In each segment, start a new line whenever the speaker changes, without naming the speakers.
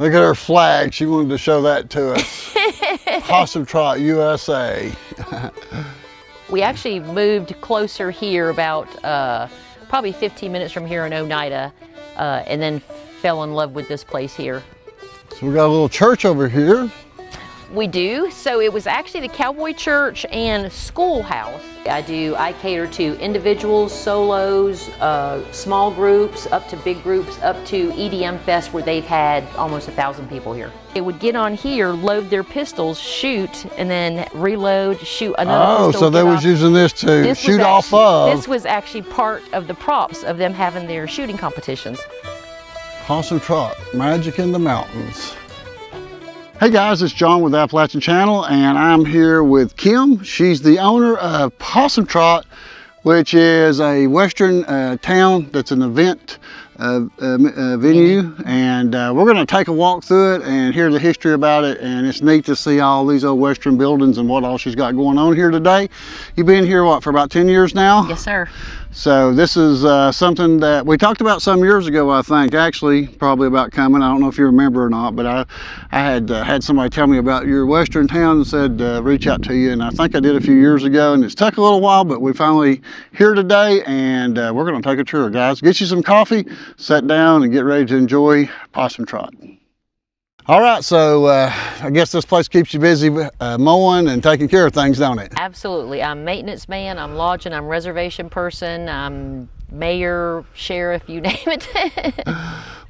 Look at her flag. She wanted to show that to us. Possum Trot, USA.
We actually moved closer here about probably 15 minutes from here in Oneida, and then fell in love with this place here.
So we got a little church over here.
We do. So it was actually the Cowboy Church and schoolhouse. I cater to individuals, solos, small groups, up to big groups, up to EDM Fest where they've had almost 1,000 people here. They would get on here, load their pistols, shoot, and then reload, shoot another pistol.
Oh, so they was using this to shoot off of.
This was actually part of the props of them having their shooting competitions.
Possum Trot, magic in the mountains. Hey guys, it's John with the Appalachian Channel, and I'm here with Kim. She's the owner of Possum Trot, which is a western town that's an event venue, and we're going to take a walk through it and hear the history about it. And it's neat to see all these old western buildings and what all she's got going on here today. You've been here, what, for about 10 years now?
Yes, sir.
So this is something that we talked about some years ago, I think, actually, probably about coming. I don't know if you remember or not, but I had somebody tell me about your western town and said reach out to you, and I think I did a few years ago, and it's took a little while, but we're finally here today, and we're going to take a tour, guys. Get you some coffee, sit down, and get ready to enjoy Possum Trot. All right, so I guess this place keeps you busy mowing and taking care of things, don't it?
Absolutely. I'm maintenance man, I'm lodging, I'm reservation person, I'm mayor, sheriff, you name it.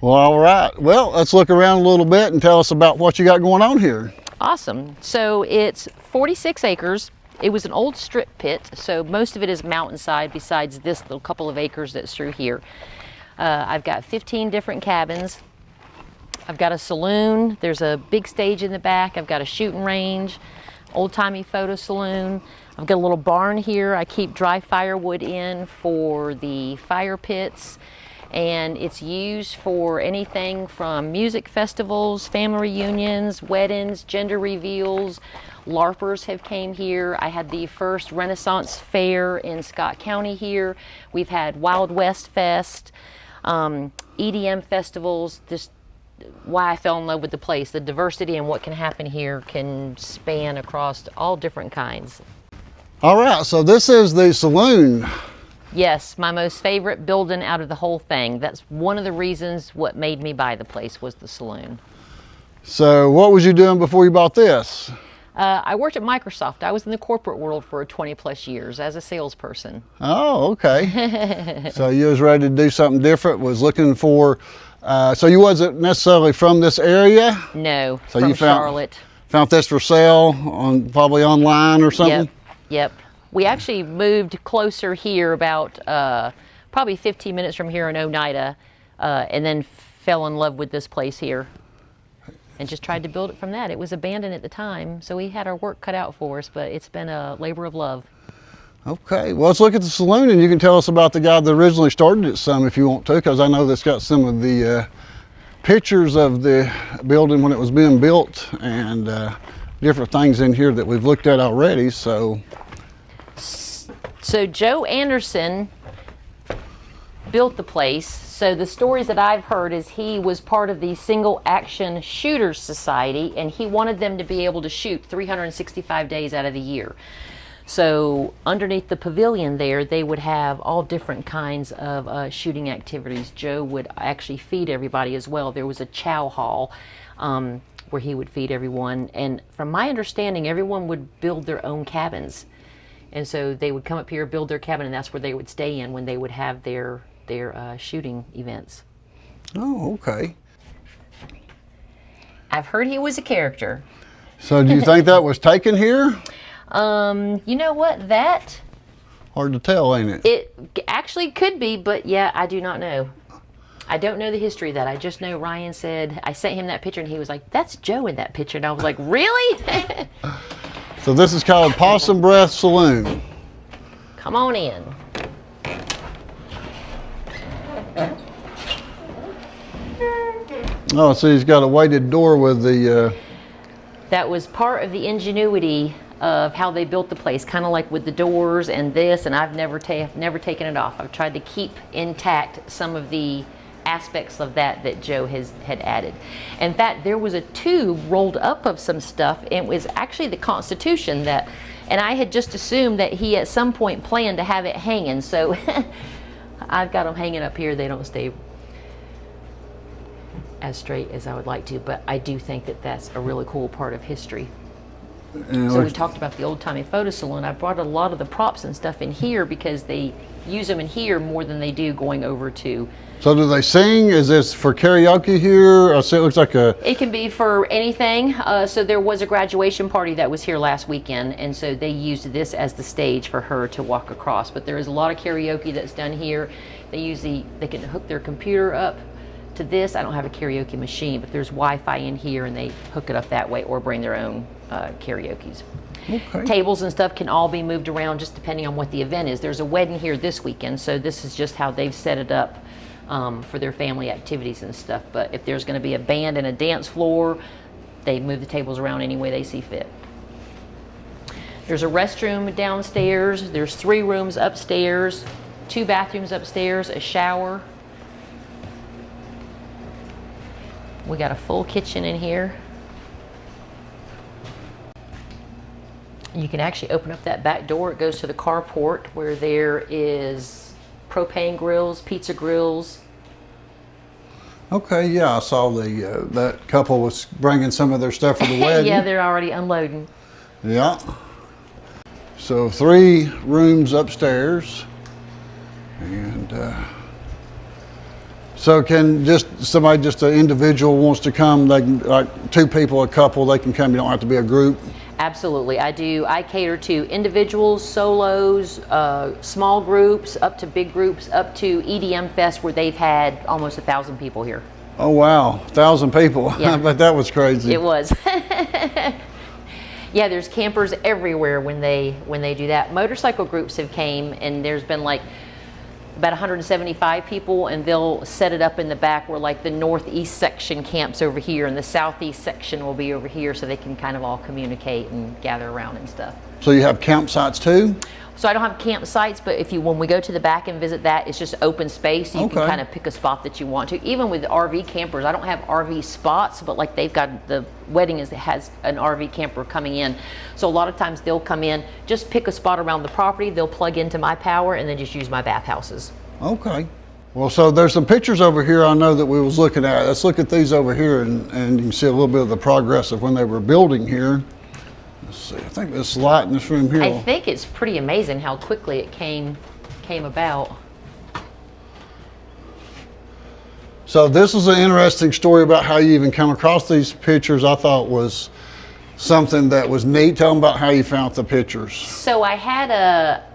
Well, all right. Well, let's look around a little bit and tell us about what you got going on here.
Awesome. So it's 46 acres. It was an old strip pit, so most of it is mountainside besides this little couple of acres that's through here. I've got 15 different cabins. I've got a saloon, there's a big stage in the back, I've got a shooting range, old-timey photo saloon. I've got a little barn here. I keep dry firewood in for the fire pits, and it's used for anything from music festivals, family reunions, weddings, gender reveals. LARPers have came here. I had the first Renaissance fair in Scott County here. We've had Wild West Fest, EDM festivals. Just why I fell in love with the place. The diversity and what can happen here can span across all different kinds.
All right, so this is the saloon.
Yes, my most favorite building out of the whole thing. That's one of the reasons what made me buy the place was the saloon.
So what was you doing before you bought this?
I worked at Microsoft. I was in the corporate world for 20 plus years as a salesperson.
Oh, okay. So you was ready to do something different, was looking for, so you wasn't necessarily from this area?
No,
so
from
you
Charlotte.
Found this for sale, probably online or something?
Yep. We actually moved closer here about probably 15 minutes from here in Oneida, and then fell in love with this place here and just tried to build it from that. It was abandoned at the time, so we had our work cut out for us, but it's been a labor of love.
Okay, well, let's look at the saloon, and you can tell us about the guy that originally started it some if you want to, because I know that's got some of the pictures of the building when it was being built and different things in here that we've looked at already. So
Joe Anderson built the place. So the stories that I've heard is he was part of the Single Action Shooters Society, and he wanted them to be able to shoot 365 days out of the year. So underneath the pavilion there, they would have all different kinds of shooting activities. Joe would actually feed everybody as well. There was a chow hall where he would feed everyone. And from my understanding, everyone would build their own cabins. And so they would come up here, build their cabin, and that's where they would stay in when they would have their shooting events.
Oh, okay.
I've heard he was a character.
So do you think that was taken here?
You know what, that?
Hard to tell, ain't it?
It actually could be, but yeah, I do not know. I don't know the history of that. I just know Ryan said, I sent him that picture and he was like, that's Joe in that picture. And I was like, really?
So this is called Possum Breath Saloon.
Come on in.
Oh, so he's got a weighted door with the...
That was part of the ingenuity of how they built the place, kind of like with the doors and this, and I've never taken it off. I've tried to keep intact some of the aspects of that Joe had added. In fact, there was a tube rolled up of some stuff, and it was actually the Constitution and I had just assumed that he at some point planned to have it hanging, so I've got them hanging up here. They don't stay as straight as I would like to, but I do think that that's a really cool part of history. So we talked about the old-timey photo salon. I brought a lot of the props and stuff in here because they use them in here more than they do going over to.
So do they sing? Is this for karaoke here? I see it looks like a...
It can be for anything. So there was a graduation party that was here last weekend, and so they used this as the stage for her to walk across. But there is a lot of karaoke that's done here. They can hook their computer up to this. I don't have a karaoke machine, but there's Wi-Fi in here, and they hook it up that way or bring their own karaoke's.
Okay.
Tables and stuff can all be moved around just depending on what the event is. There's a wedding here this weekend, so this is just how they've set it up for their family activities and stuff. But if there's going to be a band and a dance floor, they move the tables around any way they see fit. There's a restroom downstairs. There's 3 rooms upstairs, 2 bathrooms upstairs, a shower. We got a full kitchen in here. You can actually open up that back door. It goes to the carport where there is propane grills, pizza grills.
Okay, yeah, I saw that couple was bringing some of their stuff for the wedding.
Yeah, they're already unloading.
Yeah. So 3 rooms upstairs, and so can somebody, just an individual wants to come, they can, like 2 people, a couple, they can come. You don't have to be a group.
Absolutely, I cater to individuals, solos, small groups, up to big groups, up to EDM Fest where they've had almost 1,000 people here.
Oh wow, 1,000 people!
Yeah.
I bet that was crazy.
It was. Yeah, there's campers everywhere when they do that. Motorcycle groups have came, and there's been like about 175 people, and they'll set it up in the back where like the northeast section camps over here and the southeast section will be over here, so they can kind of all communicate and gather around and stuff.
So you have campsites too?
So I don't have campsites, but when we go to the back and visit that, it's just open space. You can kind of pick a spot that you want to. Even with RV campers, I don't have RV spots, but like they've got the wedding has an RV camper coming in. So a lot of times they'll come in, just pick a spot around the property, they'll plug into my power, and then just use my bathhouses.
Okay. Well, so there's some pictures over here I know that we was looking at. Let's look at these over here, and you can see a little bit of the progress of when they were building here. Let's see, I think this light in this room here.
I think it's pretty amazing how quickly it came about.
So this is an interesting story about how you even come across these pictures. I thought was something that was neat. Tell them about how you found the pictures.
So I had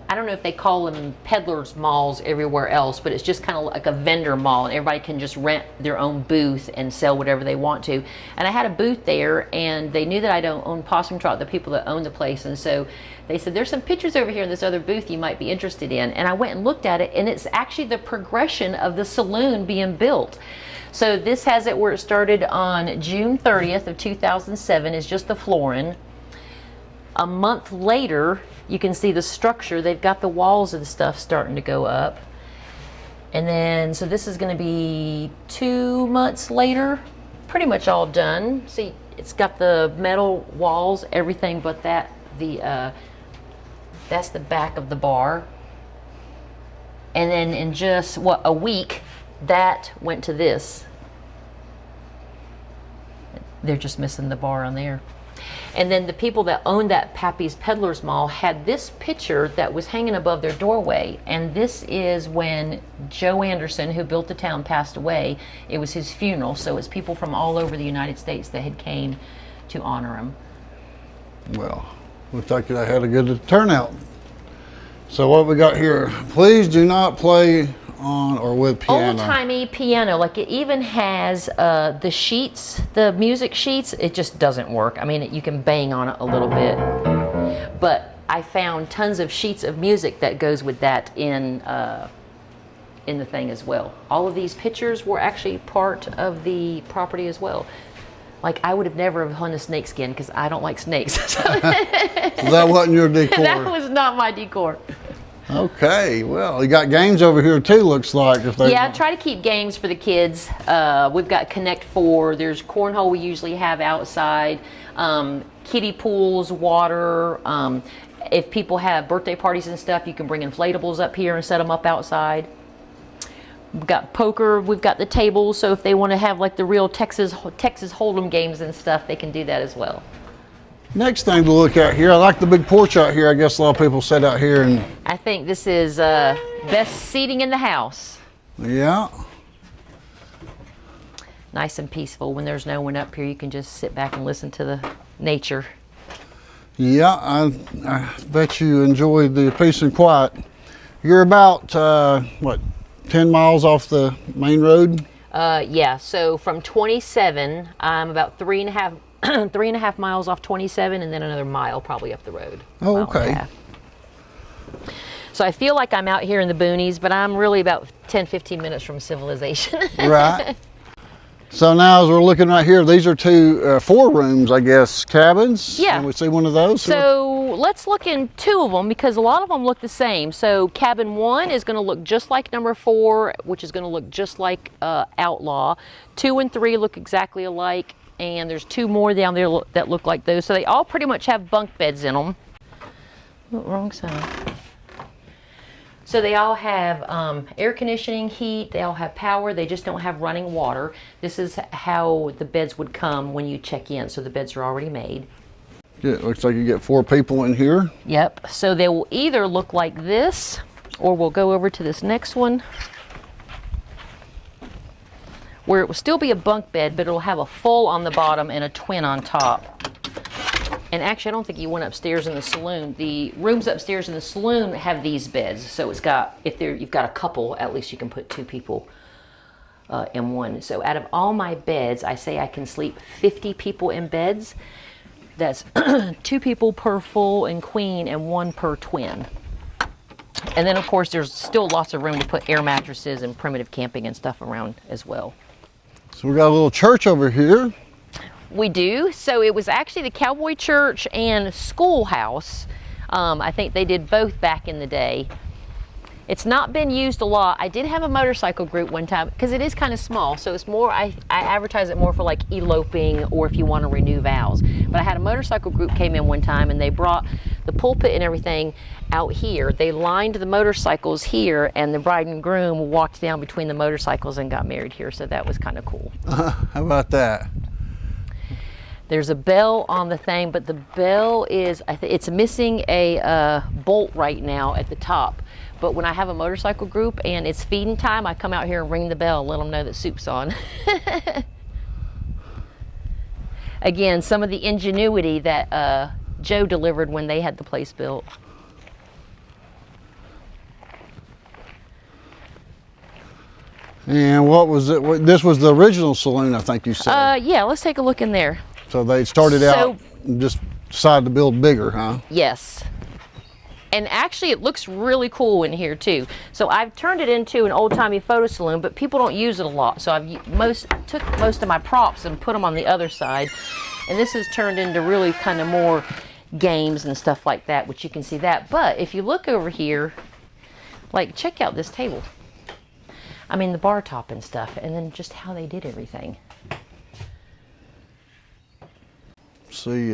I don't know if they call them peddlers malls everywhere else, but it's just kind of like a vendor mall, and everybody can just rent their own booth and sell whatever they want to. And I had a booth there, and they knew that I don't own Possum Trot, the people that own the place, and so they said, there's some pictures over here in this other booth you might be interested in. And I went and looked at it, and it's actually the progression of the saloon being built. So this has it where it started on June 30th of 2007 is just the flooring. A month later, you can see the structure. They've got the walls and stuff starting to go up. And then, so this is going to be 2 months later, pretty much all done. See, it's got the metal walls, everything but that. That's the back of the bar. And then in just, a week, that went to this. They're just missing the bar on there. And then the people that owned that Pappy's Peddlers Mall had this picture that was hanging above their doorway. And this is when Joe Anderson, who built the town, passed away. It was his funeral, so it's people from all over the United States that had came to honor him.
Well, looks like they had a good turnout. So what we got here, please do not play on or with piano.
Old-timey piano, like it even has the sheets, the music sheets, it just doesn't work. I mean, you can bang on it a little bit, but I found tons of sheets of music that goes with that in the thing as well. All of these pictures were actually part of the property as well. Like, I would have never have hung a snake skin because I don't like snakes. So
that wasn't your decor.
That was not my decor.
Okay, well, you got games over here too, looks like. If they
Yeah, I try to keep games for the kids. We've got Connect Four. There's cornhole we usually have outside. Kiddie pools, water. If people have birthday parties and stuff, you can bring inflatables up here and set them up outside. We've got poker. We've got the tables. So if they want to have like the real Texas Hold'em games and stuff, they can do that as well.
Next thing to look at here, I like the big porch out here. I guess a lot of people sit out here and...
I think this is best seating in the house.
Yeah.
Nice and peaceful. When there's no one up here, you can just sit back and listen to the nature.
Yeah, I bet you enjoy the peace and quiet. You're about, what, 10 miles off the main road?
Yeah, so from 27, I'm about 3.5 miles off 27, and then another mile probably up the road.
Oh, okay.
So I feel like I'm out here in the boonies, but I'm really about 10-15 minutes from civilization.
Right. So now as we're looking right here, these are two, 4 rooms, I guess, cabins.
Yeah.
Can we see one of those?
So let's look in 2 of them because a lot of them look the same. So cabin 1 is going to look just like number 4, which is going to look just like Outlaw. 2 and 3 look exactly alike, and there's 2 more down there that look like those. So they all pretty much have bunk beds in them. Oh, wrong side. So they all have air conditioning, heat, they all have power, they just don't have running water. This is how the beds would come when you check in, so the beds are already made.
Yeah, it looks like you get 4 people in here.
Yep, so they will either look like this, or we'll go over to this next one, where it will still be a bunk bed, but it'll have a full on the bottom and a twin on top. And actually, I don't think you went upstairs in the saloon. The rooms upstairs in the saloon have these beds. So it's got, if you've got a couple, at least you can put 2 people in one. So out of all my beds, I say I can sleep 50 people in beds. That's 2 people per full and queen and 1 per twin. And then of course, there's still lots of room to put air mattresses and primitive camping and stuff around as well.
So we got a little church over here.
We do. So it was actually the Cowboy Church and schoolhouse. I think they did both back in the day. It's not been used a lot. I did have a motorcycle group one time because it is kind of small. So it's more, I advertise it more for like eloping or if you want to renew vows. But I had a motorcycle group came in one time and they brought the pulpit and everything out here. They lined the motorcycles here and the bride and groom walked down between the motorcycles and got married here. So that was kind of cool.
How about that?
There's a bell on the thing, but the bell is, it's missing a bolt right now at the top. But when I have a motorcycle group and it's feeding time, I come out here and ring the bell and let them know that soup's on. Again, some of the ingenuity that Joe delivered when they had the place built.
And what was it? This was the original saloon, I think you said.
Yeah, let's take a look in there.
So they started out and just decided to build bigger, huh?
Yes. And actually it looks really cool in here too. So I've turned it into an old-timey photo saloon, but people don't use it a lot. So I've took most of my props and put them on the other side. And this has turned into really kind of more games and stuff like that, which you can see that. But if you look over here, like check out this table. I mean the bar top and stuff, and then just how they did everything.
See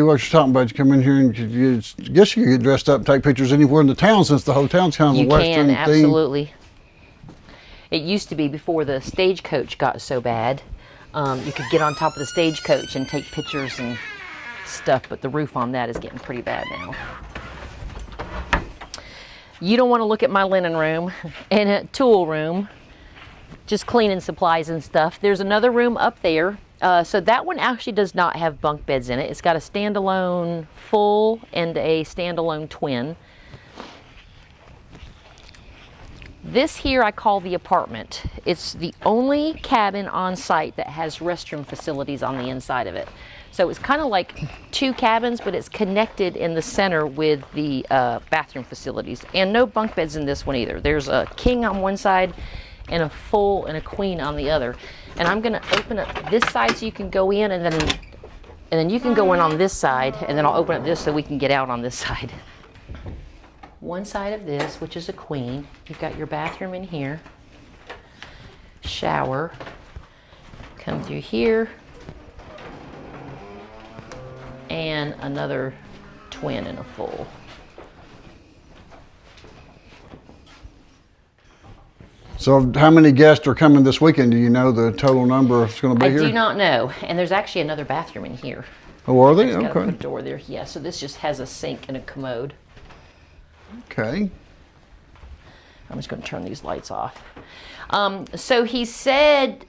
what you're talking about. You come in here and I guess you could get dressed up and take pictures anywhere in the town since the hotel's kind of a Western theme.
Absolutely. It used to be before the stagecoach got so bad. You could get on top of the stagecoach and take pictures and stuff, but the roof on that is getting pretty bad now. You don't want to look at my linen room and a tool room, just cleaning supplies and stuff. There's another room up there. So that one actually does not have bunk beds in it. It's got a standalone full and a standalone twin. This here I call the apartment. It's the only cabin on site that has restroom facilities on the inside of it. So it's kind of like 2 cabins, but it's connected in the center with the bathroom facilities. And no bunk beds in this one either. There's a king on one side and a full and a queen on the other. And I'm gonna open up this side so you can go in, and then you can go in on this side, and then I'll open up this so we can get out on this side. one side of this, which is a queen. You've got your bathroom in here, shower, come through here, and another twin and a full.
So how many guests are coming this weekend? Do you know the total number that's going to be here?
I do not know. And there's actually another bathroom in here.
Oh, are they?
It's got
Okay.
a door there. Yeah, so this just has a sink and a commode.
Okay.
I'm just going to turn these lights off. So he said,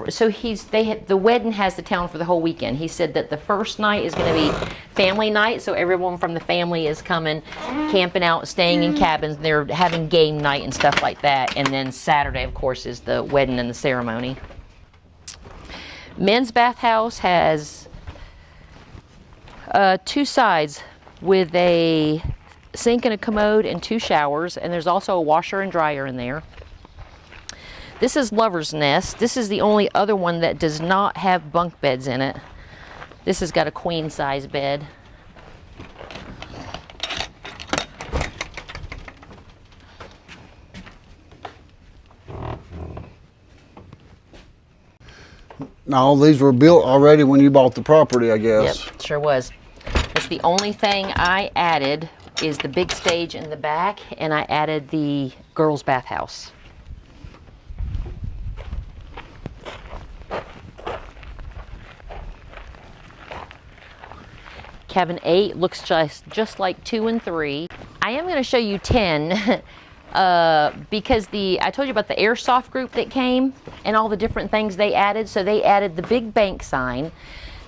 the wedding has the town for the whole weekend. He said that the first night is going to be family night, so everyone from the family is coming, camping out, staying in cabins. They're having game night and stuff like that. And then Saturday, of course, is the wedding and the ceremony. Men's bathhouse has two sides with a sink and a commode and two showers, and there's also a washer and dryer in there. This is Lover's Nest. This is the only other one that does not have bunk beds in it. This has got a queen size bed.
Now, all these were built already when you bought the property, I guess.
Yep, sure was. That's the only thing I added is the big stage in the back, and I added the girls' bathhouse. Cabin 8 looks just like 2 and 3. I am going to show you 10 because I told you about the airsoft group that came and all the different things they added. So they added the big bank sign,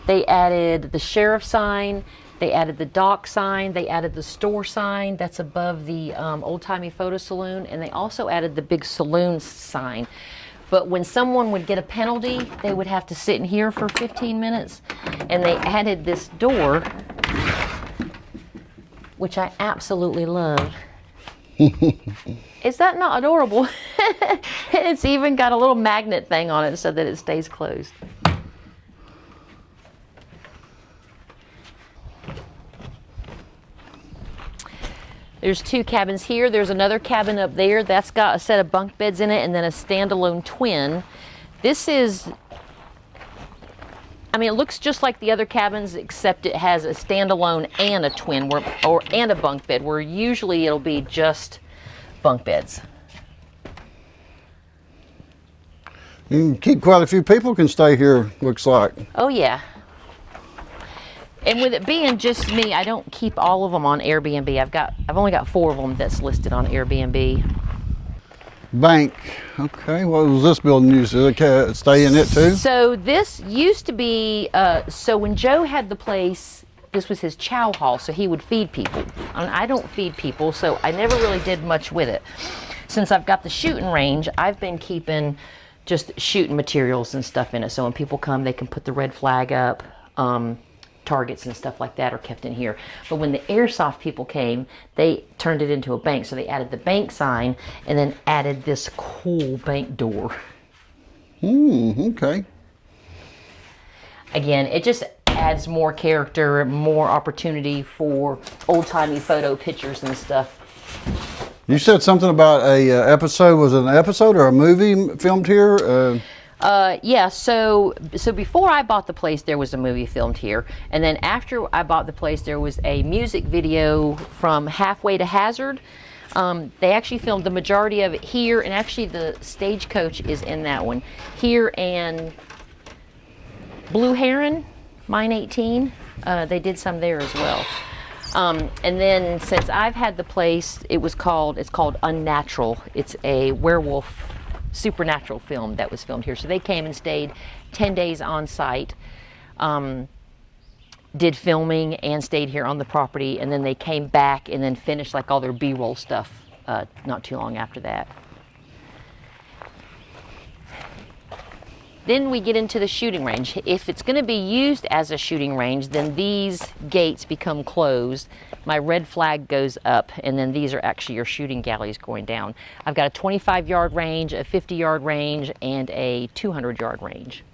they added the sheriff sign, they added the dock sign, they added the store sign that's above the old-timey photo saloon, and they also added the big saloon sign. But when someone would get a penalty, they would have to sit in here for 15 minutes. And they added this door, which I absolutely love. Is that not adorable? It's even got a little magnet thing on it so that it stays closed. There's 2 cabins here. There's another cabin up there that's got a set of bunk beds in it, and then a standalone twin. This is, I mean, it looks just like the other cabins, except it has a standalone and a twin, and a bunk bed, where usually it'll be just bunk beds.
You can keep quite a few people can stay here, looks like.
Oh yeah. And with it being just me, I don't keep all of them on Airbnb. I've only got 4 of them that's listed on Airbnb.
Bank. Okay, what was this building used to stay in it too?
So this used to be, so when Joe had the place, this was his chow hall, so he would feed people. I don't feed people, so I never really did much with it. Since I've got the shooting range, I've been keeping just shooting materials and stuff in it. So when people come, they can put the red flag up. Targets and stuff like that are kept in here. But when the airsoft people came, they turned it into a bank. So they added the bank sign and then added this cool bank door.
Okay.
Again, it just adds more character, more opportunity for old-timey photo pictures and stuff.
You said something about a episode. Was it an episode or a movie filmed here?
Yeah, so before I bought the place, there was a movie filmed here. And then after I bought the place, there was a music video from Halfway to Hazard. They actually filmed the majority of it here, and actually the stagecoach is in that one. Here and Blue Heron, Mine 18, they did some there as well. And then since I've had the place, it's called Unnatural. It's a werewolf supernatural film that was filmed here. So they came and stayed 10 days on site, did filming and stayed here on the property, and then they came back and then finished like all their B-roll stuff not too long after that. Then we get into the shooting range. If it's going to be used as a shooting range, then these gates become closed. My red flag goes up, and then these are actually your shooting galleys going down. I've got a 25-yard range, a 50-yard range, and a 200-yard range.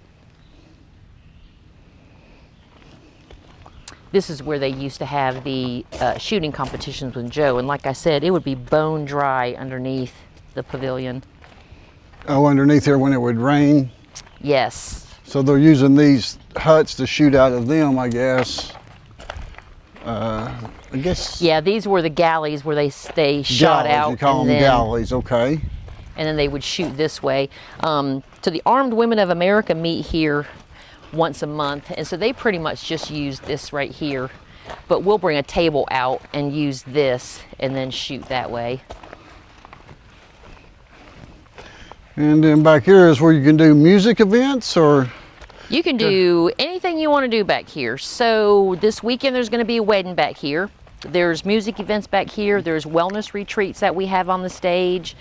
this is where they used to have the shooting competitions with Joe. And like I said, it would be bone dry underneath the pavilion.
Oh, underneath here when it would rain?
Yes.
So they're using these huts to shoot out of them, I guess. I guess.
Yeah, these were the galleys where they shot
galleys,
out.
You call them galleys, okay.
And then they would shoot this way. So the Armed Women of America meet here once a month, and so they pretty much just use this right here. But we'll bring a table out and use this and then shoot that way.
And then back here is where you can do music events, or?
You can do anything you want to do back here. So this weekend there's going to be a wedding back here. There's music events back here. There's wellness retreats that we have on the stage.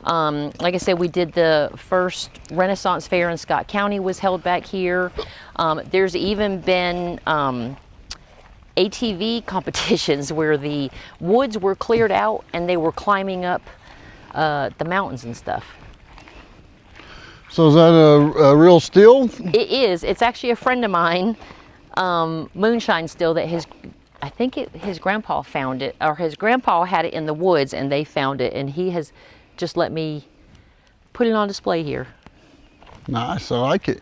Like I said, we did the first Renaissance Fair in Scott County was held back here. There's even been ATV competitions where the woods were cleared out and they were climbing up the mountains and stuff.
So is that a real still?
It is. It's actually a friend of mine, moonshine still, that I think his grandpa found it, or his grandpa had it in the woods and they found it, and he has just let me put it on display here.
Nice, I like it.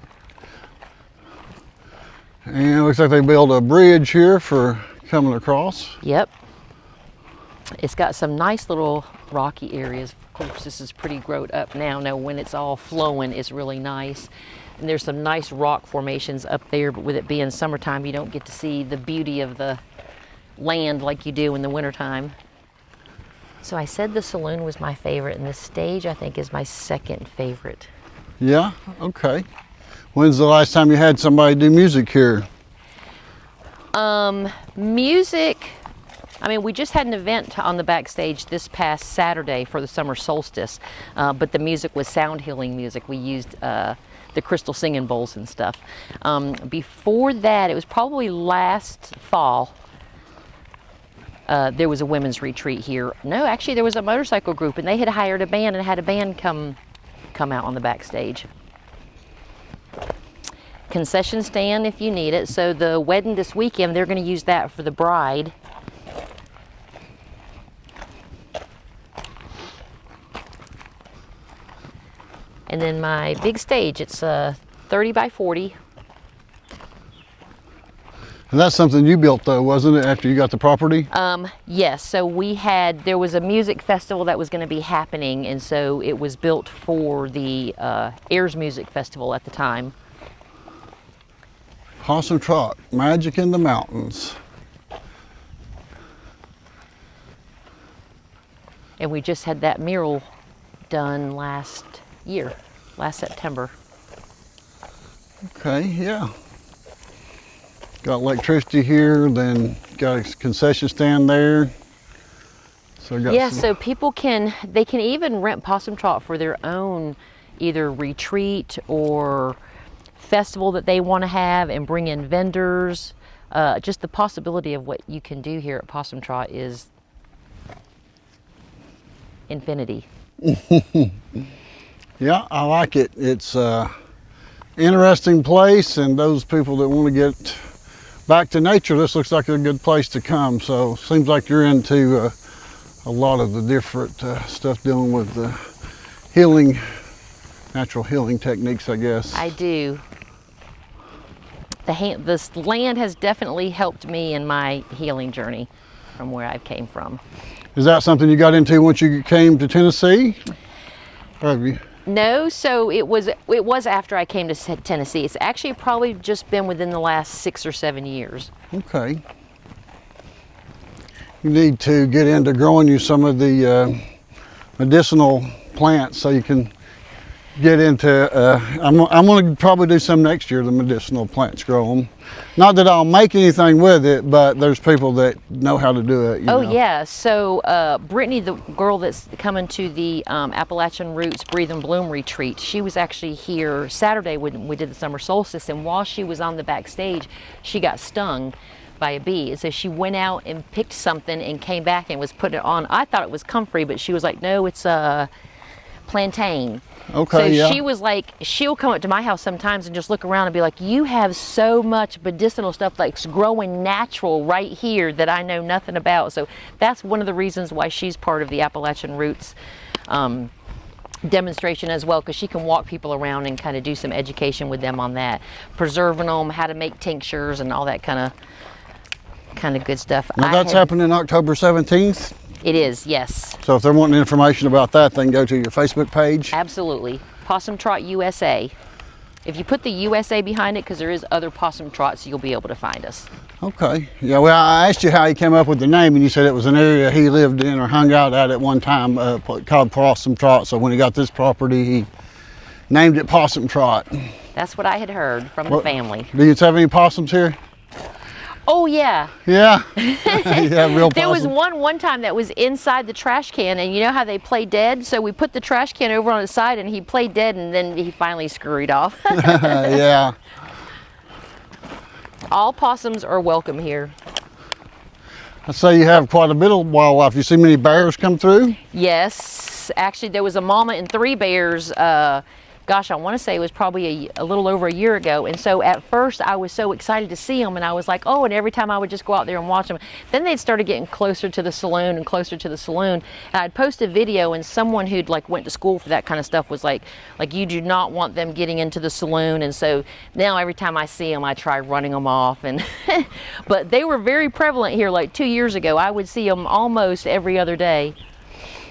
And it looks like they built a bridge here for coming across.
Yep. It's got some nice little rocky areas. Of course, this is pretty growed up now. Now, when it's all flowing, it's really nice. And there's some nice rock formations up there, but with it being summertime, you don't get to see the beauty of the land like you do in the wintertime. So I said the saloon was my favorite, and the stage, I think, is my second favorite.
Yeah, okay. When's the last time you had somebody do music here?
Music, I mean, we just had an event on the backstage this past Saturday for the summer solstice, but the music was sound healing music. We used the crystal singing bowls and stuff. Before that, it was probably last fall, there was a women's retreat here. No, actually there was a motorcycle group, and they had hired a band and had a band come out on the backstage. Concession stand if you need it. So the wedding this weekend, they're going to use that for the bride. And then my big stage, it's 30 by 40.
And that's something you built though, wasn't it, after you got the property?
Yes, so there was a music festival that was going to be happening, and so it was built for the Ayers Music Festival at the time.
Possum Trot, Magic in the Mountains.
And we just had that mural done last September.
Okay, yeah. Got electricity here, then got a concession stand there. So
So people can even rent Possum Trot for their own either retreat or festival that they want to have, and bring in vendors. Just the possibility of what you can do here at Possum Trot is infinity.
Yeah, I like it. It's an interesting place, and those people that want to get back to nature, this looks like a good place to come. So seems like you're into a lot of the different stuff dealing with the healing, natural healing techniques, I guess.
I do. This land has definitely helped me in my healing journey from where I came from.
Is that something you got into once you came to Tennessee? Or have you?
No, so it was after I came to Tennessee. It's actually probably just been within the last 6 or 7 years.
Okay. You need to get into growing you some of the medicinal plants so you can get into, I'm going to probably do some next year, the medicinal plants, grow them. Not that I'll make anything with it, but there's people that know how to do it. You know.
Yeah, so Brittany, the girl that's coming to the Appalachian Roots Breathe and Bloom retreat, she was actually here Saturday when we did the summer solstice, and while she was on the backstage, she got stung by a bee. And so she went out and picked something and came back and was putting it on. I thought it was comfrey, but she was like, no, it's plantain.
Okay,
so
yeah.
she was like, she'll come up to my house sometimes and just look around and be like, you have so much medicinal stuff that's growing natural right here that I know nothing about. So that's one of the reasons why she's part of the Appalachian Roots demonstration as well, because she can walk people around and kind of do some education with them on that, preserving them, how to make tinctures and all that kind of good stuff.
Now that's happening October 17th?
It is, yes.
So if they're wanting information about that, they can go to your Facebook page?
Absolutely. Possum Trot USA. If you put the USA behind it, because there is other Possum Trots, you'll be able to find us.
Okay. Yeah, well, I asked you how he came up with the name, and you said it was an area he lived in or hung out at one time called Possum Trot. So when he got this property, he named it Possum Trot.
That's what I had heard from the family.
Do you have any possums here?
Oh, yeah.
Yeah? Yeah, real possum.
There was one time that was inside the trash can, and you know how they play dead? So we put the trash can over on the side, and he played dead, and then he finally scurried off.
Yeah.
All possums are welcome here.
I say you have quite a bit of wildlife. You see many bears come through?
Yes. Actually, there was a mama and 3 bears. Gosh, I want to say it was probably a little over a year ago. And so at first I was so excited to see them, and I was like, oh, and every time I would just go out there and watch them. Then they started getting closer to the saloon and closer to the saloon. And I'd post a video, and someone who'd like went to school for that kind of stuff was like you do not want them getting into the saloon. And so now every time I see them, I try running them off. And but they were very prevalent here like 2 years ago. I would see them almost every other day.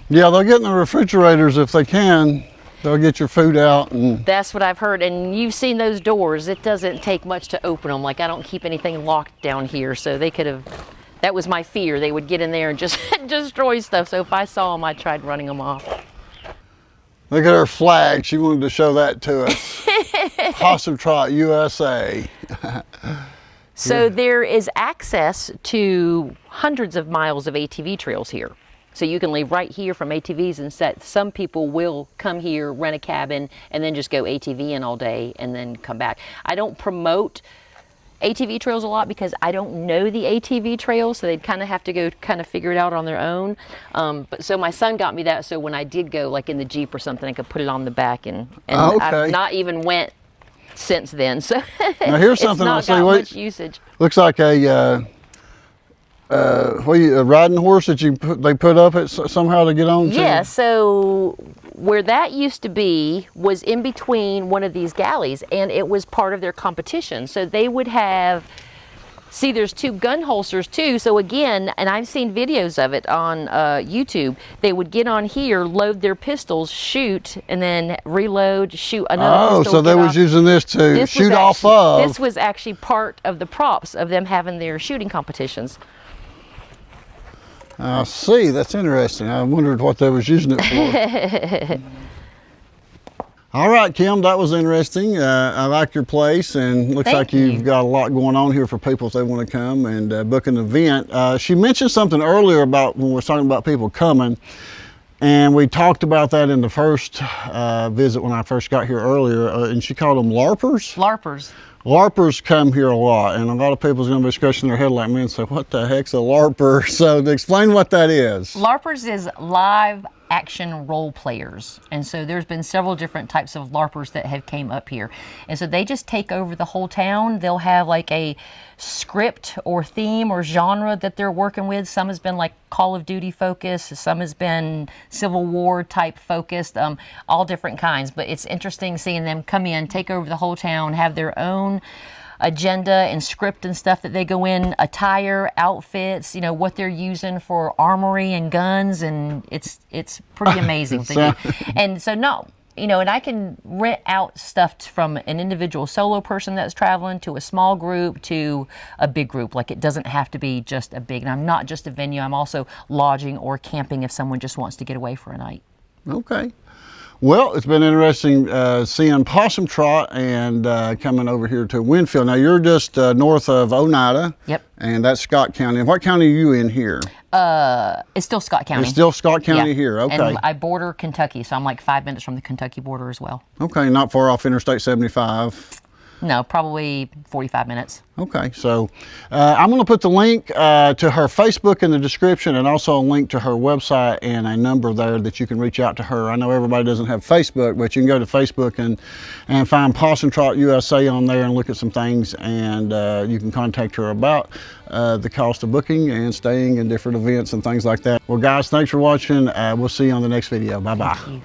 Yeah, they'll get in the refrigerators if they can. They'll get your food out. And
that's what I've heard. And you've seen those doors. It doesn't take much to open them. Like, I don't keep anything locked down here, so they could have, that was my fear. They would get in there and just destroy stuff. So if I saw them, I tried running them off.
Look at her flag. She wanted to show that to us. Possum Trot USA.
So there is access to hundreds of miles of ATV trails here. So you can leave right here from ATVs, and some people will come here, rent a cabin, and then just go ATVing all day and then come back. I don't promote ATV trails a lot because I don't know the ATV trails, so they'd kind of have to go kind of figure it out on their own. But so my son got me that, so when I did go like in the Jeep or something, I could put it on the back, and
okay.
I've not even went since then. So
now here's something
it's not got much usage.
Looks like a riding horse that they put up it somehow to get on to?
Yeah, so where that used to be was in between one of these galleys, and it was part of their competition. So they would have, see, there's 2 gun holsters too. So again, and I've seen videos of it on YouTube, they would get on here, load their pistols, shoot, and then reload, shoot another pistol.
Oh, so they was using this to shoot off of.
This was actually part of the props of them having their shooting competitions.
I see. That's interesting. I wondered what they was using it for. All right, Kim, that was interesting. I like your place, and looks like you've got a lot going on here for people if they want to come and book an event. She mentioned something earlier about when we were talking about people coming, and we talked about that in the first visit when I first got here earlier, and she called them LARPers?
LARPers.
LARPers come here a lot, and a lot of people's going to be scratching their head like me and say, what the heck's a LARPer? So to explain what that is.
LARPers is live action role players. And so there's been several different types of LARPers that have came up here. And so they just take over the whole town. They'll have like a script or theme or genre that they're working with. Some has been like Call of Duty focused, some has been Civil War type focused, all different kinds. But it's interesting seeing them come in, take over the whole town, have their own agenda and script and stuff that they go in, attire, outfits, you know, what they're using for armory and guns, and it's pretty amazing. And so no, you know, and I can rent out stuff from an individual solo person that's traveling to a small group to a big group. Like, it doesn't have to be just a big, and I'm not just a venue, I'm also lodging or camping if someone just wants to get away for a night.
Okay. Well, it's been interesting seeing Possum Trot and coming over here to Winfield. Now, you're just north of Oneida.
Yep.
And that's Scott County. And what county are you in here?
It's still Scott County.
It's still Scott County here, okay.
And I border Kentucky, so I'm like 5 minutes from the Kentucky border as well.
Okay, not far off Interstate 75.
No, probably 45 minutes.
Okay, so I'm going to put the link to her Facebook in the description, and also a link to her website and a number there that you can reach out to her. I know everybody doesn't have Facebook, but you can go to Facebook and find Possum Trot USA on there and look at some things, and you can contact her about the cost of booking and staying in different events and things like that. Well, guys, thanks for watching. We'll see you on the next video. Bye-bye.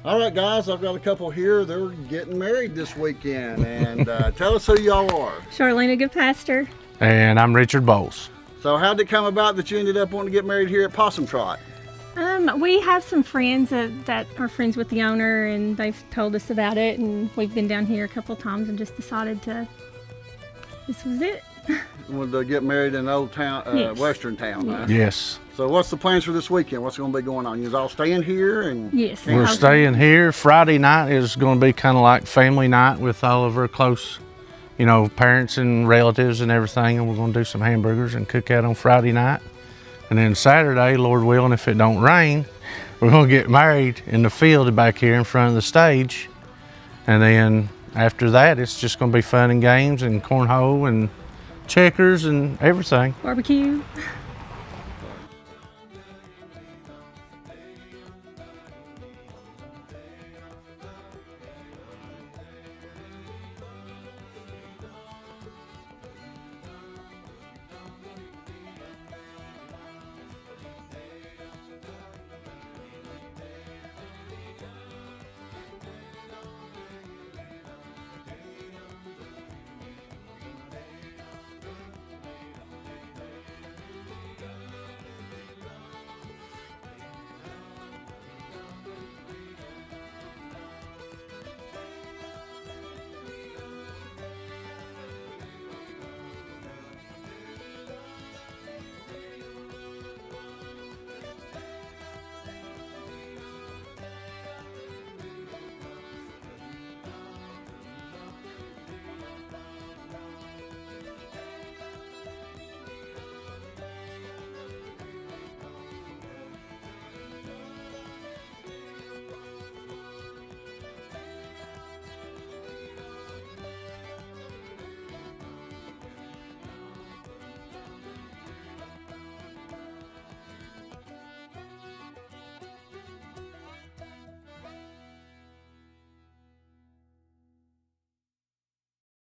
All right, guys, I've got a couple here. They're getting married this weekend, and tell us who y'all are.
Charlene, a good pastor.
And I'm Richard Bowles.
So how did it come about that you ended up wanting to get married here at Possum Trot?
We have some friends that are friends with the owner, and they've told us about it, and we've been down here a couple times and just decided this was it.
Wanted to get married in an old town,
Yes.
Western town. Huh?
Yes.
So what's the plans for this weekend? What's going to be going on? You all staying here? And
Yes.
We're staying here. Friday night is going to be kind of like family night with all of our close, parents and relatives and everything. And we're going to do some hamburgers and cook out on Friday night. And then Saturday, Lord willing, if it don't rain, we're going to get married in the field back here in front of the stage. And then after that, it's just going to be fun and games and cornhole and checkers and everything.
Barbecue.